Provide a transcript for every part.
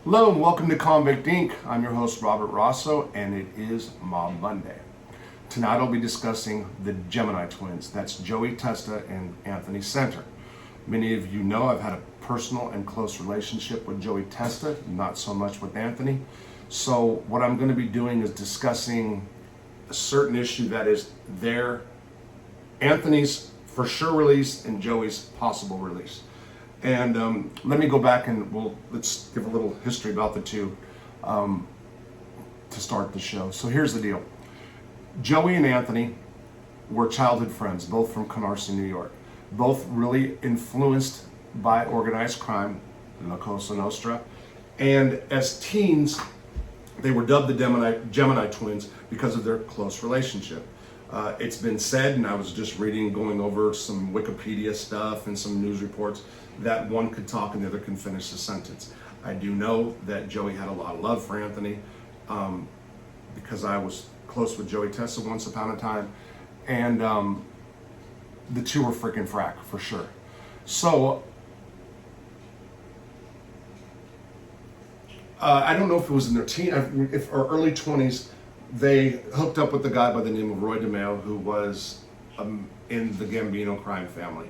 Hello and welcome to Convict Inc. I'm your host Robert Rosso and it is Mob Monday. Tonight I'll be discussing the Gemini Twins. That's Joey Testa and Anthony Senter. Many of you know I've had a personal and close relationship with Joey Testa, not so much with Anthony. So what I'm going to be doing is discussing a certain issue that is Anthony's for sure release and Joey's possible release. And let me go back and let's give a little history about the two to start the show. So here's the deal. Joey and Anthony were childhood friends, both from Canarsie, New York. Both really influenced by organized crime, La Cosa Nostra. And as teens, they were dubbed the Gemini Twins because of their close relationship. It's been said, and I was just going over some Wikipedia stuff and some news reports, that one could talk and the other can finish the sentence. I do know that Joey had a lot of love for Anthony because I was close with Joey Testa once upon a time, and the two were freaking frack for sure. So I don't know if it was in their or early 20s. They hooked up with a guy by the name of Roy DeMeo, who was in the Gambino crime family.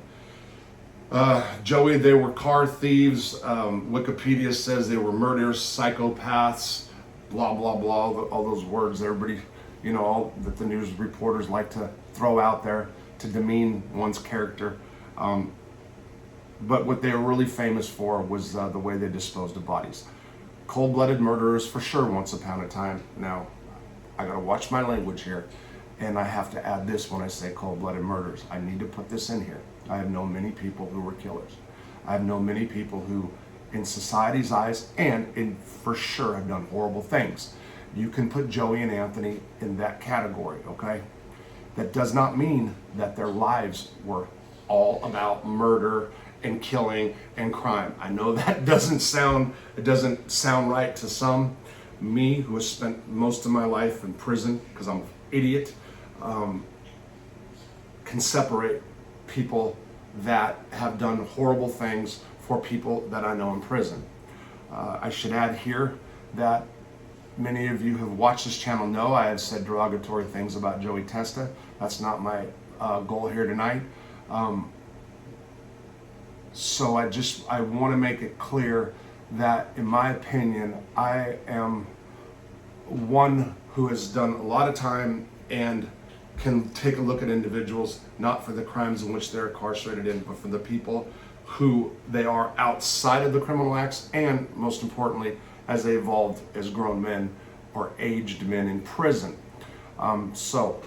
Joey, they were car thieves. Wikipedia says they were murderers, psychopaths, blah, blah, blah, all those words everybody, that the news reporters like to throw out there to demean one's character. But what they were really famous for was the way they disposed of bodies. Cold-blooded murderers for sure once upon a time. Now, I gotta watch my language here, and I have to add this when I say cold-blooded murders. I need to put this in here. I have known many people who were killers. I have known many people who, in society's eyes, and for sure have done horrible things. You can put Joey and Anthony in that category, okay? That does not mean that their lives were all about murder and killing and crime. I know that doesn't sound right to some. Me, who has spent most of my life in prison because I'm an idiot, can separate people that have done horrible things for people that I know in prison. I should add here that many of you who have watched this channel know I have said derogatory things about Joey Testa. That's not my goal here tonight. So I want to make it clear that, in my opinion, I am one who has done a lot of time and can take a look at individuals, not for the crimes in which they're incarcerated in, but for the people who they are outside of the criminal acts, and most importantly, as they evolved as grown men or aged men in prison. So,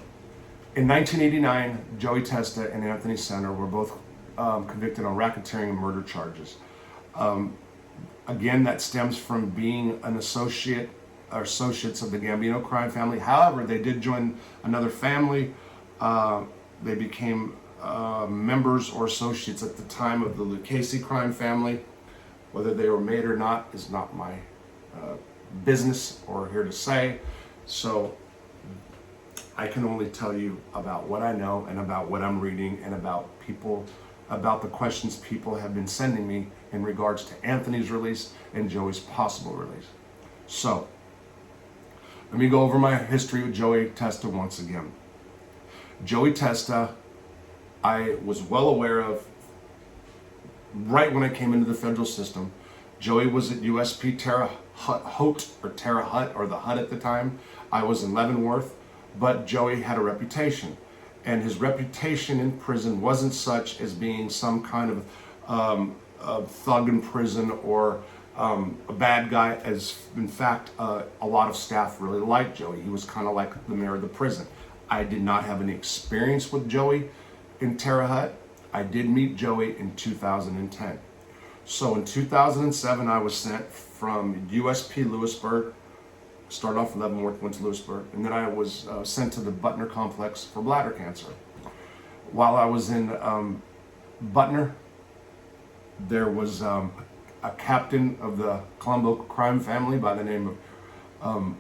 in 1989, Joey Testa and Anthony Senter were both convicted on racketeering and murder charges. Again, that stems from being an associates of the Gambino crime family. However, they did join another family. They became members or associates at the time of the Lucchese crime family. Whether they were made or not is not my business or here to say. So I can only tell you about what I know and about what I'm reading and about the questions people have been sending me in regards to Anthony's release and Joey's possible release. So let me go over my history with Joey Testa once again. Joey Testa, I was well aware of right when I came into the federal system. Joey was at USP Terre Haute, or the Hut at the time. I was in Leavenworth, but Joey had a reputation. And his reputation in prison wasn't such as being some kind of thug in prison or a bad guy, as in fact a lot of staff really liked Joey. He was kind of like the mayor of the prison. I did not have any experience with Joey in Terre Haute. I did meet Joey in 2010. So in 2007, I was sent from USP Lewisburg, started off in Leavenworth, went to Lewisburg, and then I was sent to the Butner complex for bladder cancer. While I was in Butner, there was a captain of the Colombo crime family by the name of,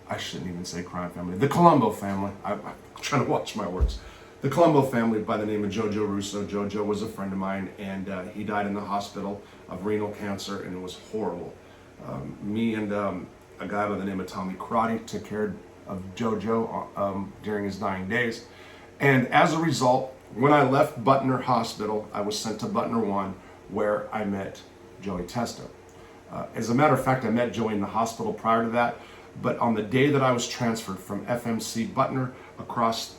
I shouldn't even say crime family, the Colombo family. I'm trying to watch my words. The Colombo family by the name of Jojo Russo. Jojo was a friend of mine, and he died in the hospital of renal cancer, and it was horrible. Me and a guy by the name of Tommy Karate took care of JoJo during his dying days. And as a result, when I left Butner Hospital, I was sent to Butner 1, where I met Joey Testa. As a matter of fact, I met Joey in the hospital prior to that, but on the day that I was transferred from FMC Butner across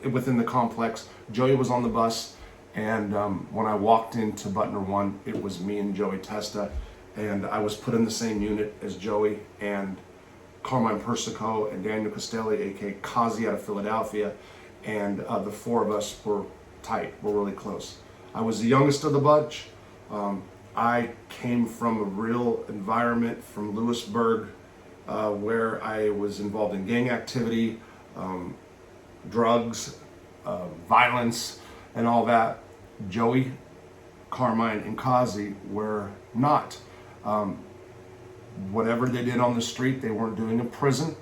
within the complex, Joey was on the bus, and when I walked into Butner 1, it was me and Joey Testa, and I was put in the same unit as Joey and Carmine Persico and Daniel Castelli, aka Kazi out of Philadelphia, and the four of us were tight, we're really close. I was the youngest of the bunch. I came from a real environment from Lewisburg, where I was involved in gang activity, drugs, violence, and all that. Joey, Carmine, and Kazi were not. Whatever they did on the street, they weren't doing in prison.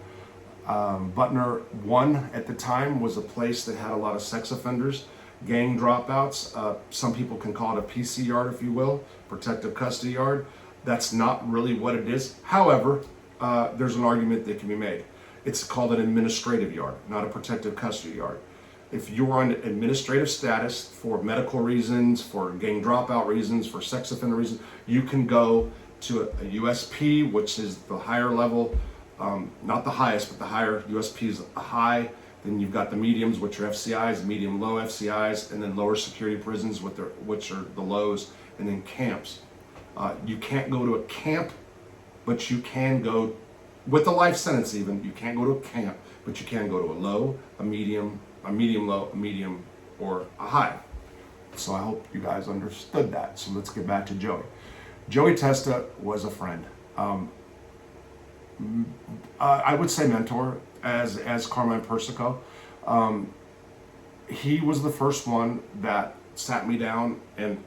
Butner 1 at the time was a place that had a lot of sex offenders, gang dropouts. Some people can call it a PC yard, if you will, protective custody yard. That's not really what it is. However, there's an argument that can be made. It's called an administrative yard, not a protective custody yard. If you're on administrative status for medical reasons, for gang dropout reasons, for sex offender reasons, you can go to a USP, which is the higher level, not the highest, but the higher. USP is a high. Then you've got the mediums, which are FCIs, medium low FCIs, and then lower security prisons, which are the lows, and then camps. You can't go to a camp, but you can go, with a life sentence even, you can't go to a camp, but you can go to a low, a medium low, a medium, or a high. So I hope you guys understood that. So let's get back to Joey. Joey Testa was a friend. I would say mentor, as Carmine Persico. He was the first one that sat me down and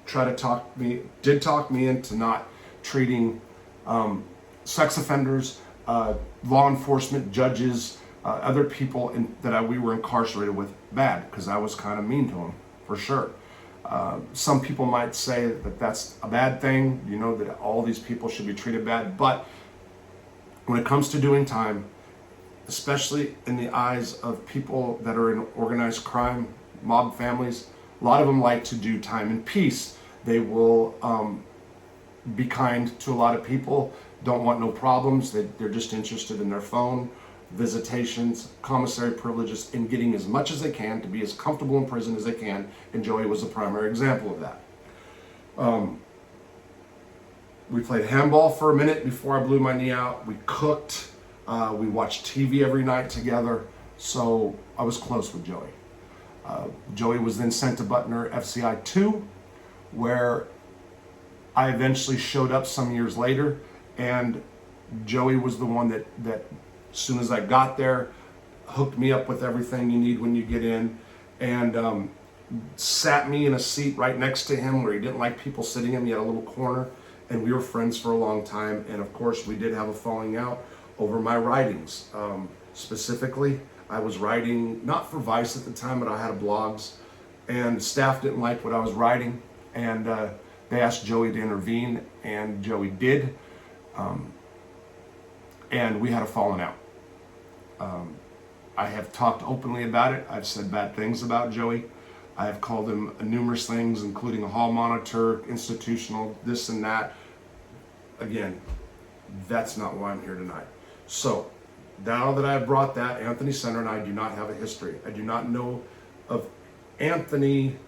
tried to talk me into not treating sex offenders, law enforcement, judges, other people we were incarcerated with bad, because I was kind of mean to them, for sure. Some people might say that that's a bad thing, that all these people should be treated bad, but when it comes to doing time, especially in the eyes of people that are in organized crime, mob families, a lot of them like to do time in peace. They will be kind to a lot of people, don't want no problems. They're just interested in their phone, visitations, commissary privileges, and getting as much as they can to be as comfortable in prison as they can, and Joey was a primary example of that. We played handball for a minute before I blew my knee out. We cooked. We watched TV every night together. So I was close with Joey. Joey was then sent to Butner FCI 2, where I eventually showed up some years later. And Joey was the one that as soon as I got there, hooked me up with everything you need when you get in, and sat me in a seat right next to him where he didn't like people sitting in. He had a little corner. And we were friends for a long time, and of course we did have a falling out over my writings. Specifically, I was writing, not for Vice at the time, but I had blogs, and staff didn't like what I was writing, and they asked Joey to intervene, and Joey did, and we had a falling out. I have talked openly about it. I've said bad things about Joey. I have called him numerous things, including a hall monitor, institutional, this and that. Again, that's not why I'm here tonight. So, now that I've brought that, Anthony Senter and I do not have a history. I do not know of Anthony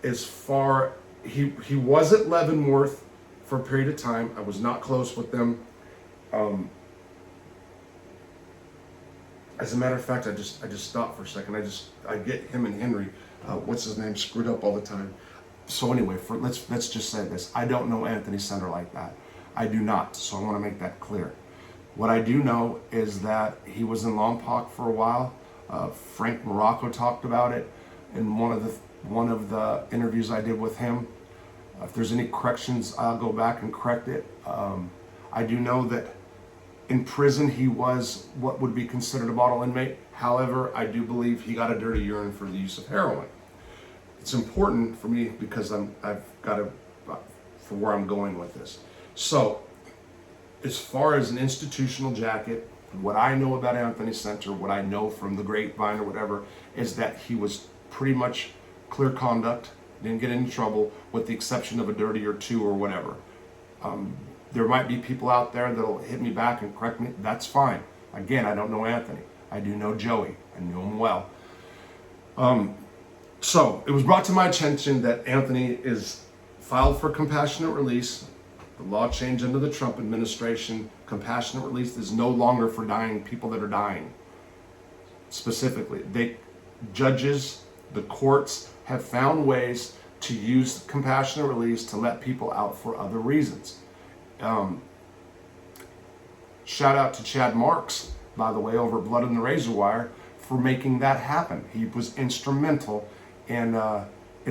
as far, he was at Leavenworth for a period of time. I was not close with them. As a matter of fact, I just stopped for a second. I get him and Henry, what's his name, screwed up all the time. So anyway, let's just say this. I don't know Anthony Senter like that. I do not. So I want to make that clear. What I do know is that he was in Lompoc for a while. Frank Morocco talked about it in one of the interviews I did with him. If there's any corrections, I'll go back and correct it. I do know that in prison he was what would be considered a model inmate. However, I do believe he got a dirty urine for the use of heroin. It's important for me because I've got to, for where I'm going with this. So as far as an institutional jacket, what I know about Anthony Senter, what I know from the grapevine or whatever, is that he was pretty much clear conduct, didn't get into trouble, with the exception of a dirty or two or whatever. There might be people out there that'll hit me back and correct me. That's fine. Again, I don't know Anthony. I do know Joey. I knew him well. So it was brought to my attention that Anthony is filed for compassionate release. The law changed under the Trump administration. Compassionate release is no longer for dying people that are dying. Specifically, judges, the courts have found ways to use compassionate release to let people out for other reasons. Shout out to Chad Marks, by the way, over at Blood and the Razor Wire, for making that happen. He was instrumental in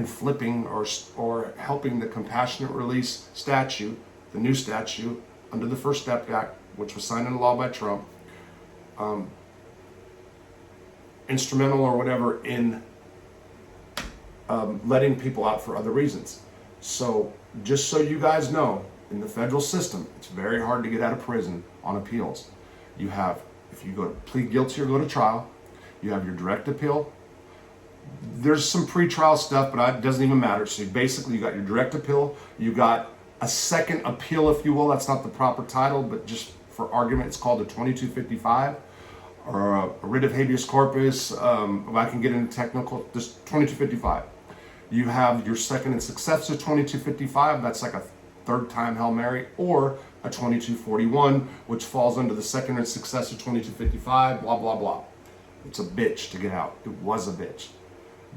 flipping or helping the compassionate release statute, the new statute under the First Step Act, which was signed into law by Trump, instrumental or whatever in letting people out for other reasons. So just so you guys know, in the federal system, it's very hard to get out of prison on appeals. You have, if you go to plead guilty or go to trial, you have your direct appeal. There's some pre-trial stuff, but it doesn't even matter. So basically, you got your direct appeal, you got a second appeal, if you will. That's not the proper title, but just for argument, it's called a 2255 or a writ of habeas corpus. If I can get into technical, this 2255. You have your second and successive 2255. That's like a third time Hail Mary, or a 2241, which falls under the second and successive 2255, blah, blah, blah. It's a bitch to get out. It was a bitch.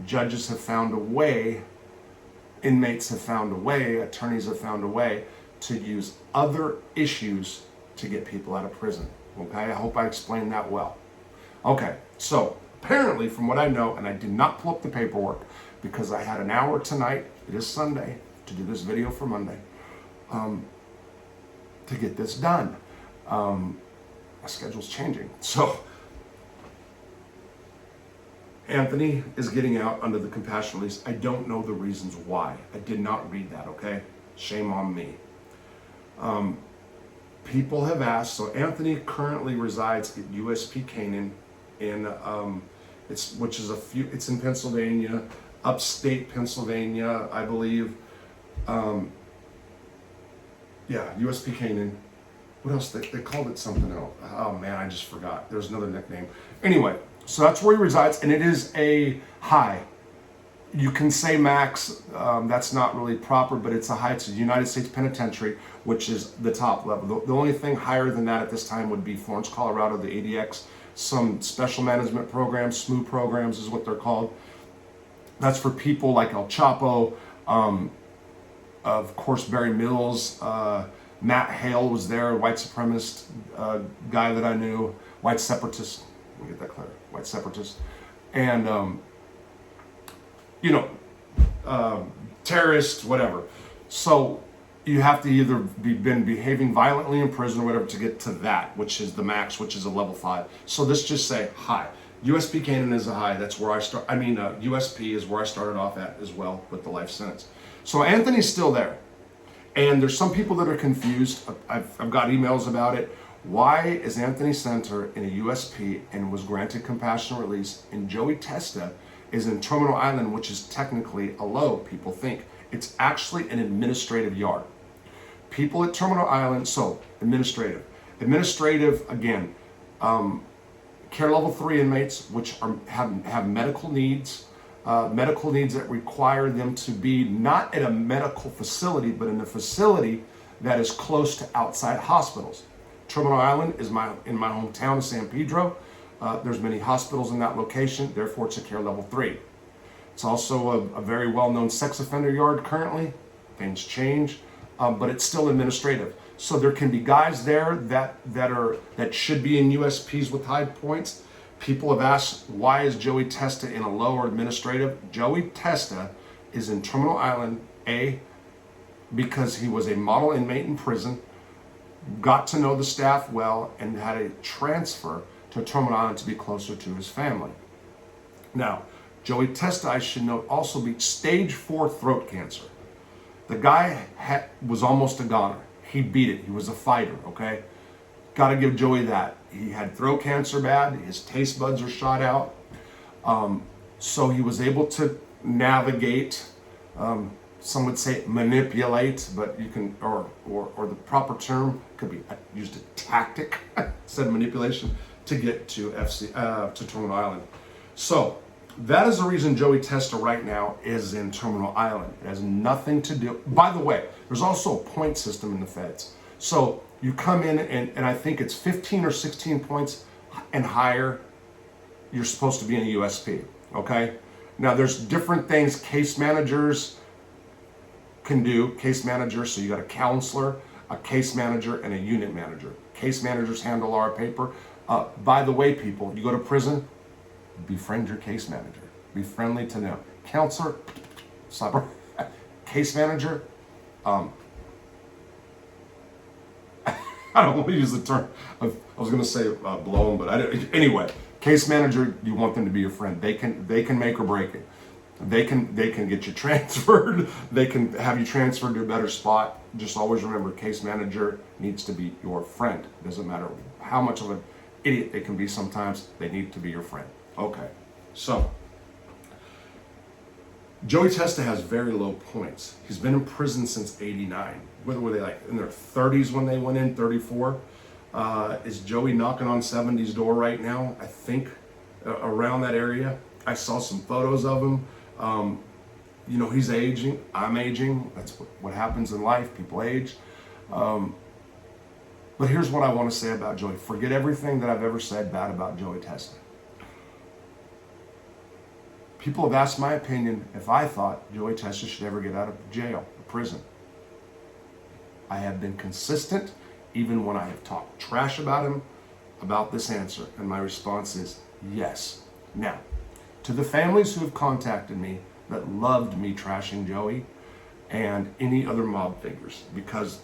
Judges have found a way, inmates have found a way, attorneys have found a way to use other issues to get people out of prison. Okay, I hope I explained that well. Okay, so apparently from what I know, and I did not pull up the paperwork because I had an hour tonight, it is Sunday, to do this video for Monday, to get this done. My schedule's changing. So Anthony is getting out under the compassionate release. I don't know the reasons why. I did not read that, okay? Shame on me. People have asked, so Anthony currently resides at USP Canaan in, it's in Pennsylvania, upstate Pennsylvania, I believe. Yeah, USP Canaan. What else? They called it something else. Oh man, I just forgot. There's another nickname. Anyway, so that's where he resides, and it is a high. You can say max, that's not really proper, but it's a high. It's a United States Penitentiary, which is the top level. The only thing higher than that at this time would be Florence, Colorado, the ADX, some special management programs, SMU programs is what they're called. That's for people like El Chapo, of course, Barry Mills, Matt Hale was there, a white supremacist guy that I knew, white separatist, let me get that clear, white separatist, and, terrorist, whatever. So you have to either been behaving violently in prison or whatever to get to that, which is the max, which is a level 5. So let's just say high. USP Canaan is a high. That's where I start. USP is where I started off at as well with the life sentence. So Anthony's still there. And there's some people that are confused. I've got emails about it. Why is Anthony Senter in a USP and was granted compassionate release, and Joey Testa is in Terminal Island, which is technically a low, people think. It's actually an administrative yard. People at Terminal Island, so administrative. Administrative, again, care level 3 inmates, which have medical needs that require them to be not at a medical facility, but in a facility that is close to outside hospitals. Terminal Island is in my hometown of San Pedro. There's many hospitals in that location, therefore it's a care level 3. It's also a very well-known sex offender yard currently. Things change, but it's still administrative. So there can be guys there that should be in USPs with high points. People have asked, why is Joey Testa in a lower administrative? Joey Testa is in Terminal Island, because he was a model inmate in prison, got to know the staff well, and had a transfer to Terminal Island to be closer to his family. Now, Joey Testa, I should note, also beat stage 4 throat cancer. The guy was almost a goner. he beat it. He was a fighter, okay? Got to give Joey that. He had throat cancer bad. His taste buds are shot out. So he was able to navigate, some would say manipulate, but you can, or the proper term could be used a tactic instead of manipulation to get to to Terminal Island. So that is the reason Joey Testa right now is in Terminal Island. It has nothing to do, by the way, there's also a point system in the feds. So you come in and I think it's 15 or 16 points and higher, you're supposed to be in a USP, okay? Now there's different things case managers can do. Case managers, so you got a counselor, a case manager, and a unit manager. Case managers handle our paper. By the way, people, you go to prison, befriend your case manager. Be friendly to them. Counselor, stop. Case manager, I don't want to use the term. I was going to say blown, but I didn't. Anyway, case manager, you want them to be your friend. They can make or break it. They can get you transferred. They can have you transferred to a better spot. Just always remember, case manager needs to be your friend. It doesn't matter how much of an idiot they can be sometimes. They need to be your friend. Okay, so Joey Testa has very low points. He's been in prison since '89. What were they, like in their 30s when they went in? 34. Is Joey knocking on 70's door right now? I think around that area. I saw some photos of him. You know, he's aging. I'm aging. That's what happens in life. People age. But here's what I want to say about Joey. Forget everything that I've ever said bad about Joey Testa. People have asked my opinion if I thought Joey Testa should ever get out of jail or prison. I have been consistent, even when I have talked trash about him, about this answer. And my response is yes. Now, to the families who have contacted me that loved me trashing Joey and any other mob figures, because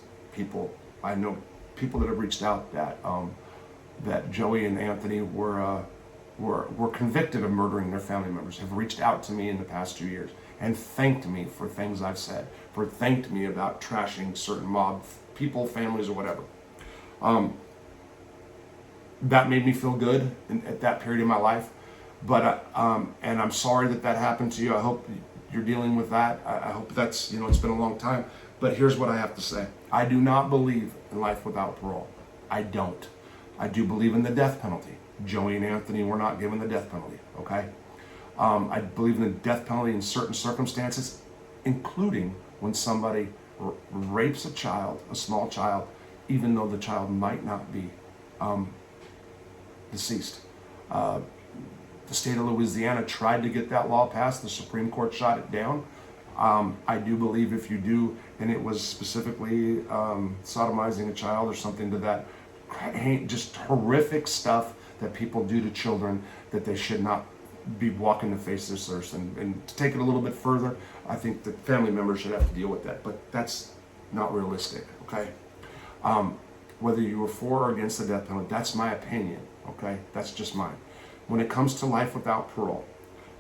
I know people that have reached out that Joey and Anthony were convicted of murdering their family members, have reached out to me in the past 2 years and thanked me for things I've said, thanked me about trashing certain mob people, families, or whatever. That made me feel good at that period of my life. But and I'm sorry that happened to you. I hope you're dealing with that. I hope that's, it's been a long time. But here's what I have to say. I do not believe in life without parole. I don't. I do believe in the death penalty. Joey and Anthony were not given the death penalty, okay? I believe in the death penalty in certain circumstances, including when somebody rapes a child, a small child, even though the child might not be deceased. The state of Louisiana tried to get that law passed. The Supreme Court shot it down. I do believe if you do, and it was specifically sodomizing a child or something to that, just horrific stuff that people do to children, that they should not be walking the face of this earth. And to take it a little bit further, I think the family members should have to deal with that. But that's not realistic, okay? Whether you were for or against the death penalty, that's my opinion, okay? That's just mine. When it comes to life without parole,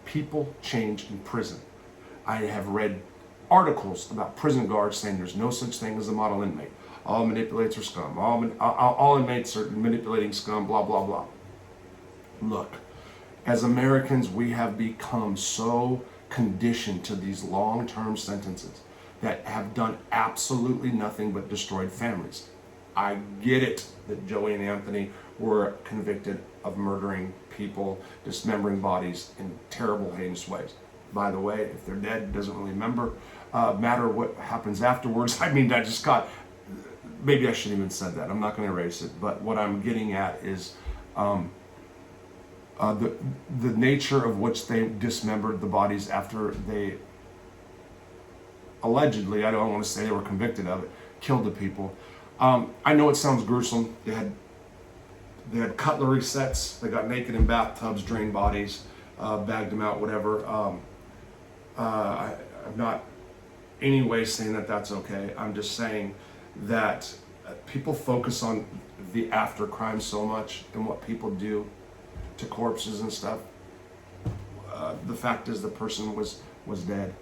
people change in prison. I have read articles about prison guards saying there's no such thing as a model inmate. All manipulators are scum. All inmates are manipulating scum, blah, blah, blah. Look, as Americans, we have become so conditioned to these long-term sentences that have done absolutely nothing but destroyed families. I get it that Joey and Anthony were convicted of murdering people, dismembering bodies in terrible, heinous ways. By the way, if they're dead, it doesn't really matter what happens afterwards. I mean, maybe I shouldn't even said that. I'm not going to erase it. But what I'm getting at is the nature of which they dismembered the bodies after they allegedly, I don't want to say they were convicted of it, killed the people. I know it sounds gruesome. They had cutlery sets. They got naked in bathtubs, drained bodies, bagged them out, whatever. I'm not any way saying that that's okay. I'm just saying that people focus on the after crime so much and what people do to corpses and stuff. The fact is the person was dead.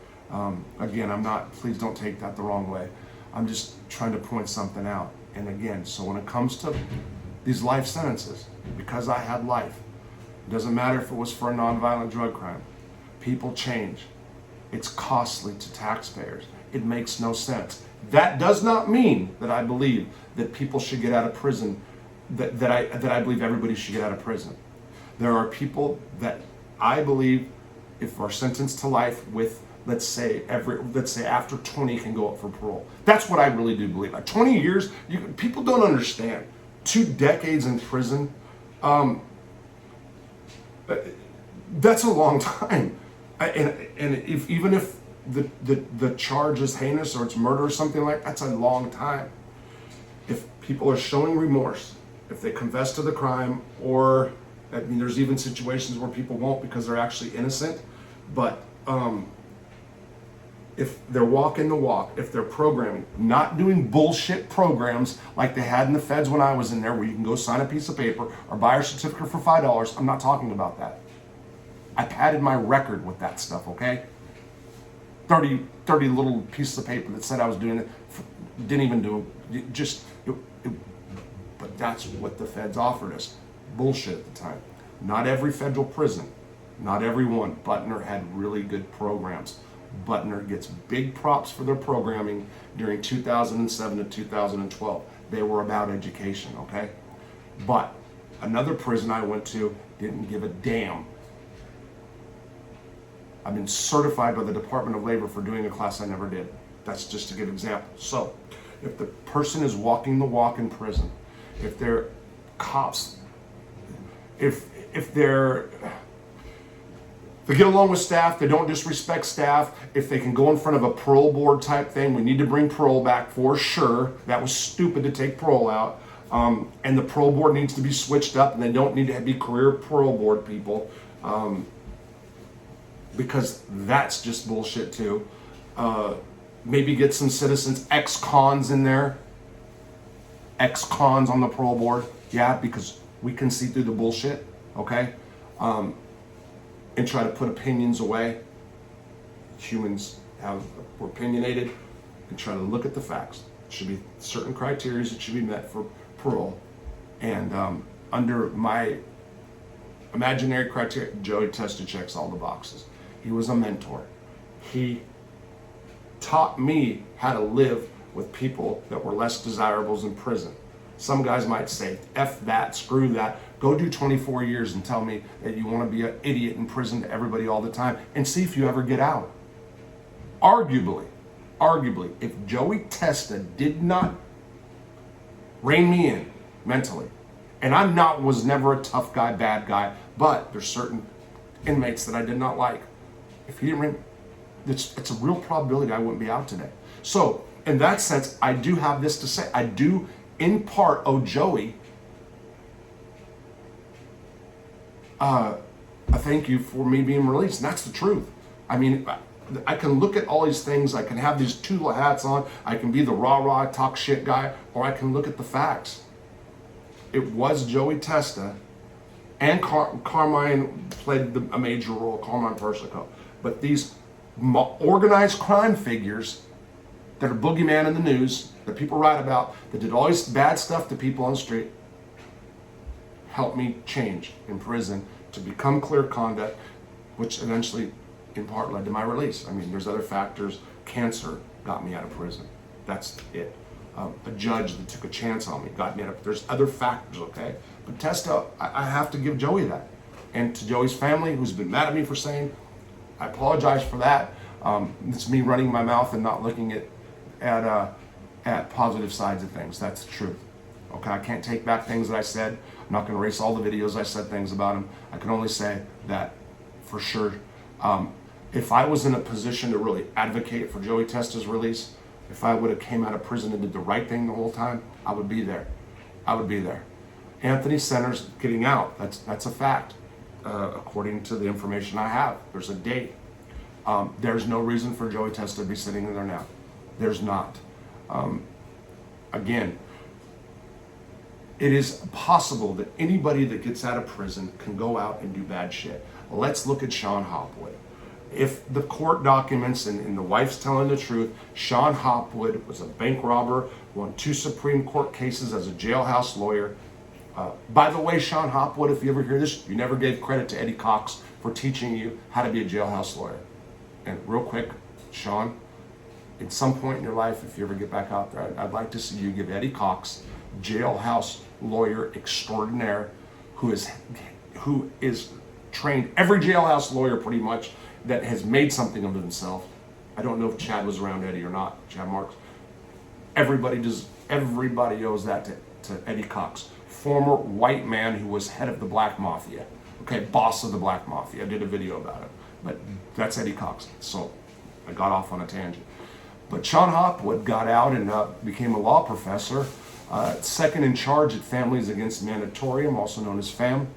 Again, please don't take that the wrong way. I'm just trying to point something out. And again, so when it comes to these life sentences, because I had life, it doesn't matter if it was for a nonviolent drug crime. People change. It's costly to taxpayers. It makes no sense. That does not mean that I believe that people should get out of prison, that I believe everybody should get out of prison. There are people that I believe, if are sentenced to life with, let's say after 20 can go up for parole. That's what I really do believe. 20 years, people don't understand. 2 decades in prison, that's a long time. And even if the charge is heinous or it's murder or something like that, that's a long time. If people are showing remorse, if they confess to the crime, or I mean, there's even situations where people won't because they're actually innocent, but if they're walking the walk, if they're programming, not doing bullshit programs like they had in the feds when I was in there, where you can go sign a piece of paper or buy a certificate for $5, I'm not talking about that. I padded my record with that stuff, okay? 30 little pieces of paper that said I was doing it, didn't even do it, but that's what the feds offered us. Bullshit at the time. Not every federal prison, not every one. Butner had really good programs. Butner gets big props for their programming during 2007 to 2012. They were about education, okay? But another prison I went to didn't give a damn. I've been certified by the Department of Labor for doing a class I never did. That's just to give an example. So, if the person is walking the walk in prison, if they're cops, if they get along with staff, they don't disrespect staff, if they can go in front of a parole board type thing, we need to bring parole back for sure. That was stupid to take parole out. And the parole board needs to be switched up, and they don't need to be career parole board people. Because that's just bullshit too. Maybe get some citizens, ex-cons in there. Ex-cons on the parole board. Yeah, because we can see through the bullshit, okay? And try to put opinions away. Humans we're opinionated, and try to look at the facts. There should be certain criteria that should be met for parole. And under my imaginary criteria, Joey Testa checks all the boxes. He was a mentor. He taught me how to live with people that were less desirables in prison. Some guys might say, F that, screw that, go do 24 years and tell me that you want to be an idiot in prison to everybody all the time and see if you ever get out. Arguably, if Joey Testa did not rein me in mentally, and was never a tough guy, bad guy, but there's certain inmates that I did not like. If he didn't rein, it's a real probability I wouldn't be out today. So, in that sense, I do have this to say. I do, in part, owe Joey a thank you for me being released. And that's the truth. I mean, I can look at all these things. I can have these two hats on. I can be the rah-rah, talk shit guy, or I can look at the facts. It was Joey Testa, and Carmine played a major role, Carmine Persico. But these organized crime figures that are boogeyman in the news, that people write about, that did all this bad stuff to people on the street, helped me change in prison to become clear conduct, which eventually, in part, led to my release. I mean, there's other factors. Cancer got me out of prison. That's it. A judge that took a chance on me got me out of. There's other factors, okay? But Testa, I have to give Joey that. And to Joey's family, who's been mad at me for saying, I apologize for that. It's me running my mouth and not looking at positive sides of things. That's the truth. Okay, I can't take back things that I said. I'm not going to erase all the videos I said things about him. I can only say that for sure. If I was in a position to really advocate for Joey Testa's release, if I would have came out of prison and did the right thing the whole time, I would be there. I would be there. Anthony Senter's getting out. That's a fact. According to the information I have, there's a date. There's no reason for Joey Testa to be sitting in there now. There's not. Again, it is possible that anybody that gets out of prison can go out and do bad shit. Let's look at Sean Hopwood. if the court documents and the wife's telling the truth, Sean Hopwood was a bank robber, won 2 Supreme Court cases as a jailhouse lawyer. By the way, Sean Hopwood, if you ever hear this, you never gave credit to Eddie Cox for teaching you how to be a jailhouse lawyer. And real quick, Sean, at some point in your life, if you ever get back out there, I'd like to see you give Eddie Cox, jailhouse lawyer extraordinaire, who is trained, every jailhouse lawyer pretty much that has made something of himself. I don't know if Chad was around Eddie or not, Chad Marks. Everybody owes that to Eddie Cox, former white man who was head of the Black Mafia, okay, boss of the Black Mafia. I did a video about it, but that's Eddie Cox. So I got off on a tangent. But Sean Hopwood got out and became a law professor, second in charge at Families Against Mandatorium, also known as FAM.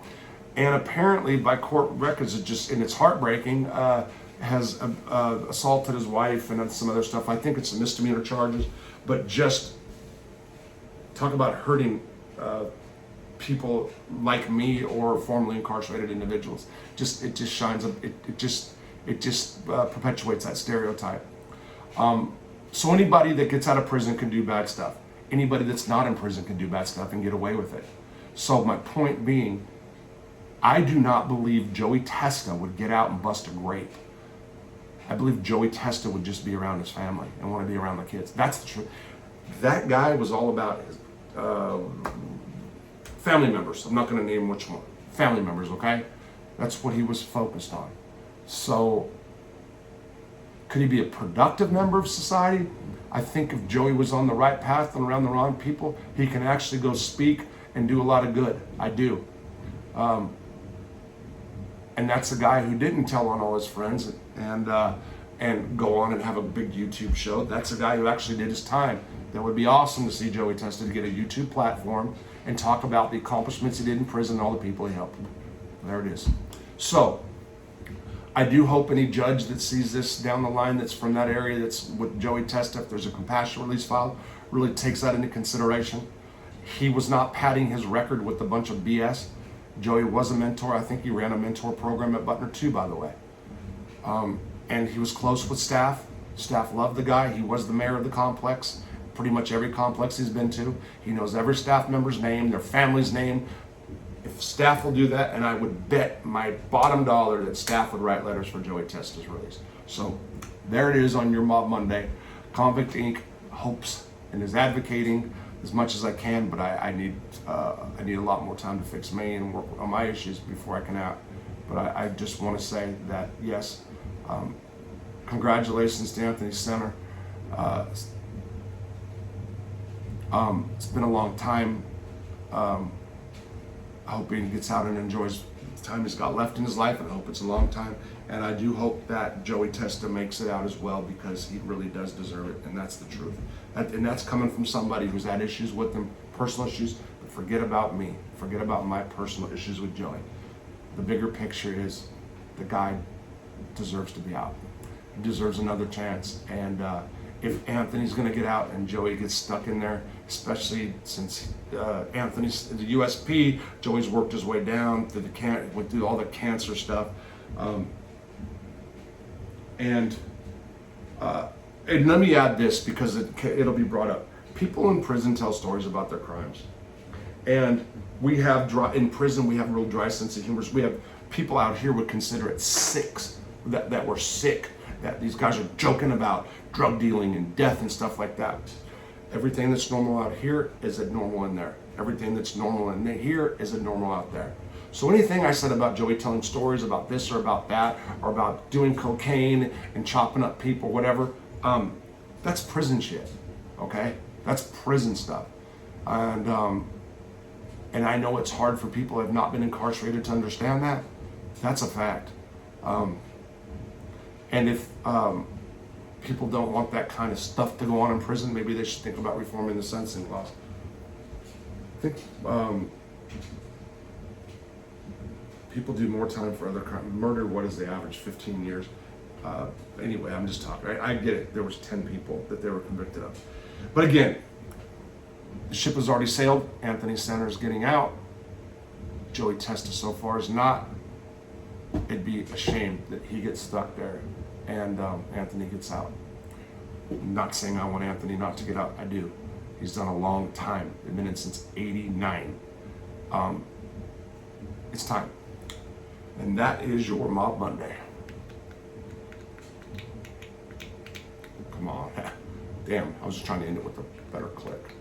And apparently, by court records, it's heartbreaking, has assaulted his wife and some other stuff. I think it's a misdemeanor charges, but just talk about hurting people like me or formerly incarcerated individuals. It just shines up. It just perpetuates that stereotype. So anybody that gets out of prison can do bad stuff. Anybody that's not in prison can do bad stuff and get away with it. So my point being, I do not believe Joey Testa would get out and bust a grape. I believe Joey Testa would just be around his family and want to be around the kids. That's the truth. That guy was all about his family members. I'm not going to name which one. Family members, okay? That's what he was focused on. So, could he be a productive member of society? I think if Joey was on the right path and around the wrong people, he can actually go speak and do a lot of good. I do. And that's a guy who didn't tell on all his friends and go on and have a big YouTube show. That's a guy who actually did his time. That would be awesome to see Joey Testa to get a YouTube platform and talk about the accomplishments he did in prison and all the people he helped. There it is. So, I do hope any judge that sees this down the line that's from that area that's with Joey Testa, if there's a compassion release filed, really takes that into consideration. He was not padding his record with a bunch of BS. Joey was a mentor. I think he ran a mentor program at Butner too, by the way. And he was close with staff. Staff loved the guy. He was the mayor of the complex. Pretty much every complex he's been to. He knows every staff member's name, their family's name. If staff will do that, and I would bet my bottom dollar that staff would write letters for Joey Testa's release. So there it is on your Mob Monday. Convict Inc. hopes and is advocating as much as I can, but I need a lot more time to fix me and work on my issues before I can act. But I just want to say that yes, congratulations to Anthony Senter. It's been a long time. I hope he gets out and enjoys the time he's got left in his life, and I hope it's a long time. And I do hope that Joey Testa makes it out as well, because he really does deserve it, and that's the truth. And that's coming from somebody who's had issues with him, personal issues, but forget about me. Forget about my personal issues with Joey. The bigger picture is the guy deserves to be out. He deserves another chance. And if Anthony's going to get out and Joey gets stuck in there, especially since Anthony's the USP, Joey's worked his way down through went through all the cancer stuff, and let me add this because it'll be brought up. People in prison tell stories about their crimes, and in prison we have a real dry sense of humor. We have people out here would consider it sick, that we're sick, that these guys are joking about drug dealing and death and stuff like that. Everything that's normal out here is abnormal in there. Everything that's normal in here is abnormal out there. So anything I said about Joey telling stories about this or about that, or about doing cocaine and chopping up people, whatever, that's prison shit, okay? That's prison stuff. And I know it's hard for people who have not been incarcerated to understand that. That's a fact. And if people don't want that kind of stuff to go on in prison, maybe they should think about reforming the sentencing laws. I think people do more time for other crimes. Murder, what is the average? 15 years. Anyway, I'm just talking, right? I get it. There was 10 people that they were convicted of. But again, the ship has already sailed. Anthony Senter is getting out. Joey Testa so far is not. it'd be a shame that he gets stuck there and Anthony gets out. I'm not saying I want Anthony not to get out. I do. He's done a long time. They've been in since '89. It's time. And that is your Mob Monday. Come on. Damn, I was just trying to end it with a better click.